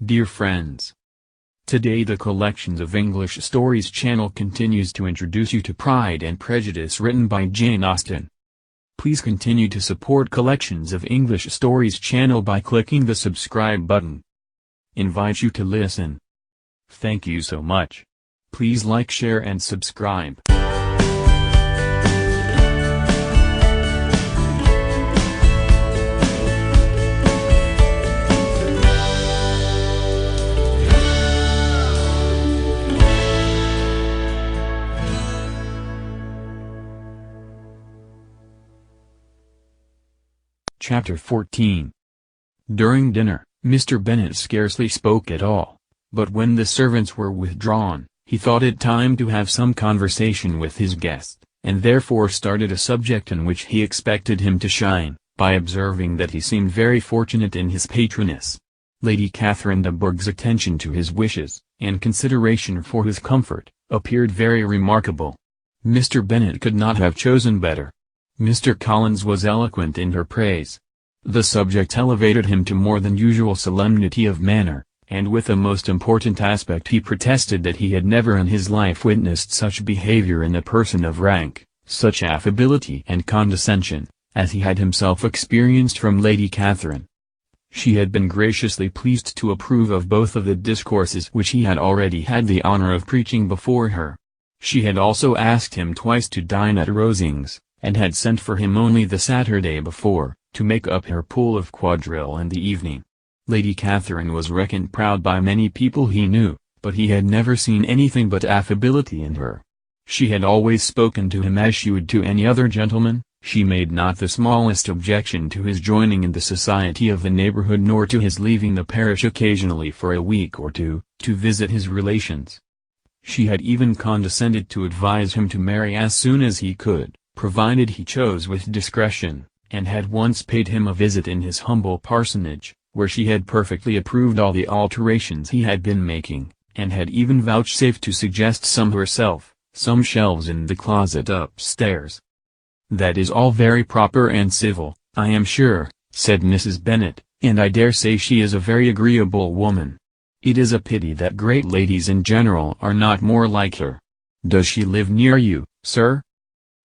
Dear friends, today the Collections of English Stories channel continues to introduce you to Pride and Prejudice written by Jane Austen. Please continue to support Collections of English Stories channel by clicking the subscribe button. Invite you to listen. Thank you so much. Please like, share and subscribe. Chapter 14. During dinner, Mr. Bennet scarcely spoke at all, but when the servants were withdrawn, he thought it time to have some conversation with his guest, and therefore started a subject in which he expected him to shine, by observing that he seemed very fortunate in his patroness. Lady Catherine de Bourgh's attention to his wishes, and consideration for his comfort, appeared very remarkable. Mr. Bennet could not have chosen better. Mr. Collins was eloquent in her praise. The subject elevated him to more than usual solemnity of manner, and with a most important aspect he protested that he had never in his life witnessed such behavior in a person of rank, such affability and condescension, as he had himself experienced from Lady Catherine. She had been graciously pleased to approve of both of the discourses which he had already had the honor of preaching before her. She had also asked him twice to dine at Rosings, and had sent for him only the Saturday before, to make up her pool of quadrille in the evening. Lady Catherine was reckoned proud by many people he knew, but he had never seen anything but affability in her. She had always spoken to him as she would to any other gentleman. She made not the smallest objection to his joining in the society of the neighborhood nor to his leaving the parish occasionally for a week or two, to visit his relations. She had even condescended to advise him to marry as soon as he could, provided he chose with discretion, and had once paid him a visit in his humble parsonage, where she had perfectly approved all the alterations he had been making, and had even vouchsafed to suggest some herself, some shelves in the closet upstairs. "That is all very proper and civil, I am sure," said Mrs. Bennet, "and I dare say she is a very agreeable woman. It is a pity that great ladies in general are not more like her. Does she live near you, sir?"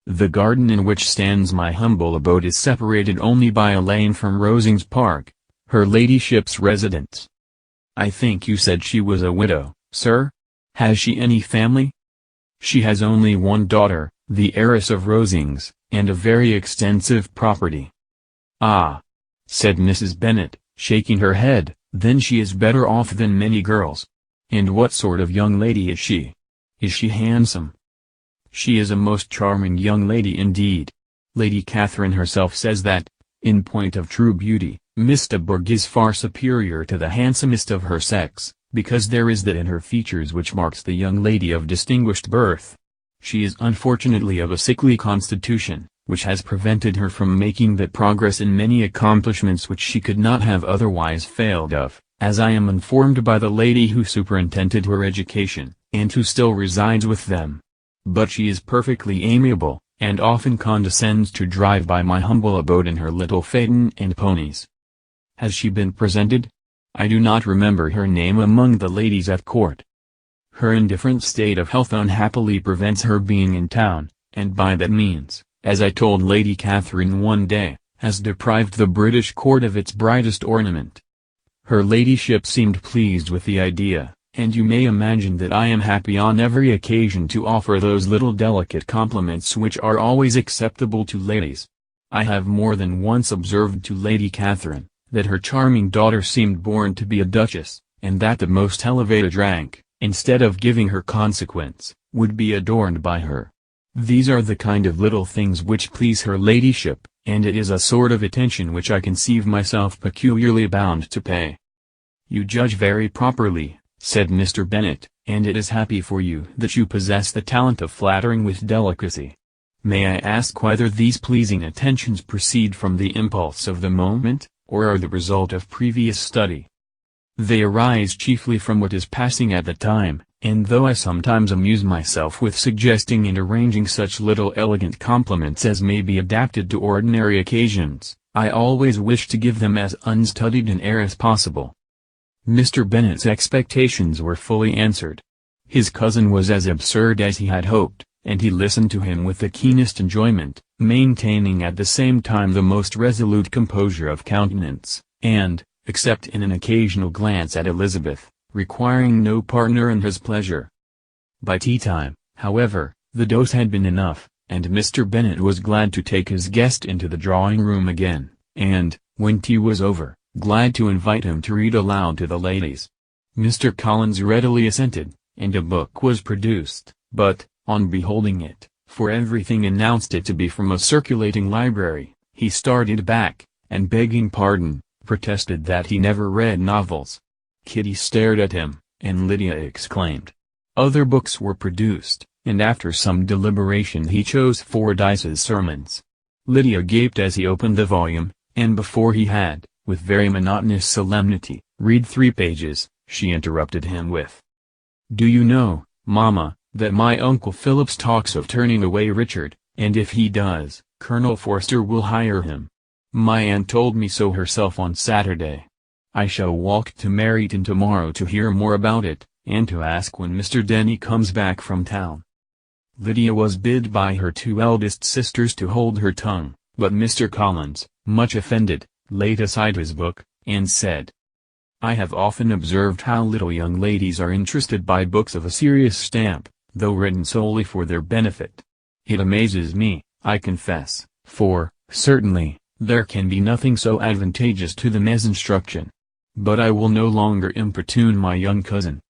"The garden in which stands my humble abode is separated only by a lane from Rosings Park, her ladyship's residence." "I think you said she was a widow, sir? Has she any family?" "She has only one daughter, the heiress of Rosings, and a very extensive property." "Ah!" said Mrs. Bennet, shaking her head, "then she is better off than many girls. And what sort of young lady is she? Is she handsome?" "She is a most charming young lady indeed. Lady Catherine herself says that, in point of true beauty, Miss de Bourgh is far superior to the handsomest of her sex, because there is that in her features which marks the young lady of distinguished birth. She is unfortunately of a sickly constitution, which has prevented her from making that progress in many accomplishments which she could not have otherwise failed of, as I am informed by the lady who superintended her education, and who still resides with them. But she is perfectly amiable, and often condescends to drive by my humble abode in her little phaeton and ponies." "Has she been presented? I do not remember her name among the ladies at court." "Her indifferent state of health unhappily prevents her being in town, and by that means, as I told Lady Catherine one day, has deprived the British court of its brightest ornament." Her ladyship seemed pleased with the idea, and you may imagine that I am happy on every occasion to offer those little delicate compliments which are always acceptable to ladies. I have more than once observed to Lady Catherine, that her charming daughter seemed born to be a duchess, and that the most elevated rank, instead of giving her consequence, would be adorned by her. These are the kind of little things which please her ladyship, and it is a sort of attention which I conceive myself peculiarly bound to pay." "You judge very properly," said Mr. Bennet, "and it is happy for you that you possess the talent of flattering with delicacy. May I ask whether these pleasing attentions proceed from the impulse of the moment, or are the result of previous study?" "They arise chiefly from what is passing at the time, and though I sometimes amuse myself with suggesting and arranging such little elegant compliments as may be adapted to ordinary occasions, I always wish to give them as unstudied an air as possible." Mr. Bennet's expectations were fully answered. His cousin was as absurd as he had hoped, and he listened to him with the keenest enjoyment, maintaining at the same time the most resolute composure of countenance, and, except in an occasional glance at Elizabeth, requiring no partner in his pleasure. By tea-time, however, the dose had been enough, and Mr. Bennet was glad to take his guest into the drawing-room again, and, when tea was over, glad to invite him to read aloud to the ladies. Mr. Collins readily assented, and a book was produced, but, on beholding it, for everything announced it to be from a circulating library, he started back, and begging pardon, protested that he never read novels. Kitty stared at him, and Lydia exclaimed. Other books were produced, and after some deliberation he chose Fordyce's Sermons. Lydia gaped as he opened the volume, and before he had, with very monotonous solemnity, read 3 pages, she interrupted him with, "Do you know, Mamma, that my Uncle Phillips talks of turning away Richard, and if he does, Colonel Forster will hire him. My aunt told me so herself on Saturday. I shall walk to Meryton tomorrow to hear more about it, and to ask when Mr. Denny comes back from town." Lydia was bid by her 2 eldest sisters to hold her tongue, but Mr. Collins, much offended, laid aside his book, and said, "I have often observed how little young ladies are interested by books of a serious stamp, though written solely for their benefit. It amazes me, I confess, for, certainly, there can be nothing so advantageous to them as instruction. But I will no longer importune my young cousin."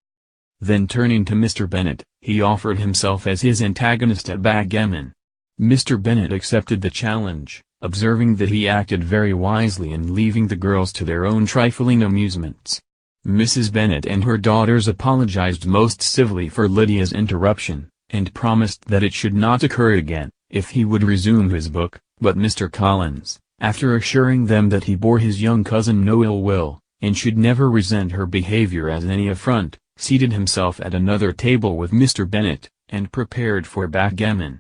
Then turning to Mr. Bennet, he offered himself as his antagonist at backgammon. Mr. Bennet accepted the challenge, observing that he acted very wisely in leaving the girls to their own trifling amusements. Mrs. Bennet and her daughters apologized most civilly for Lydia's interruption, and promised that it should not occur again, if he would resume his book, but Mr. Collins, after assuring them that he bore his young cousin no ill will, and should never resent her behavior as any affront, seated himself at another table with Mr. Bennet, and prepared for backgammon.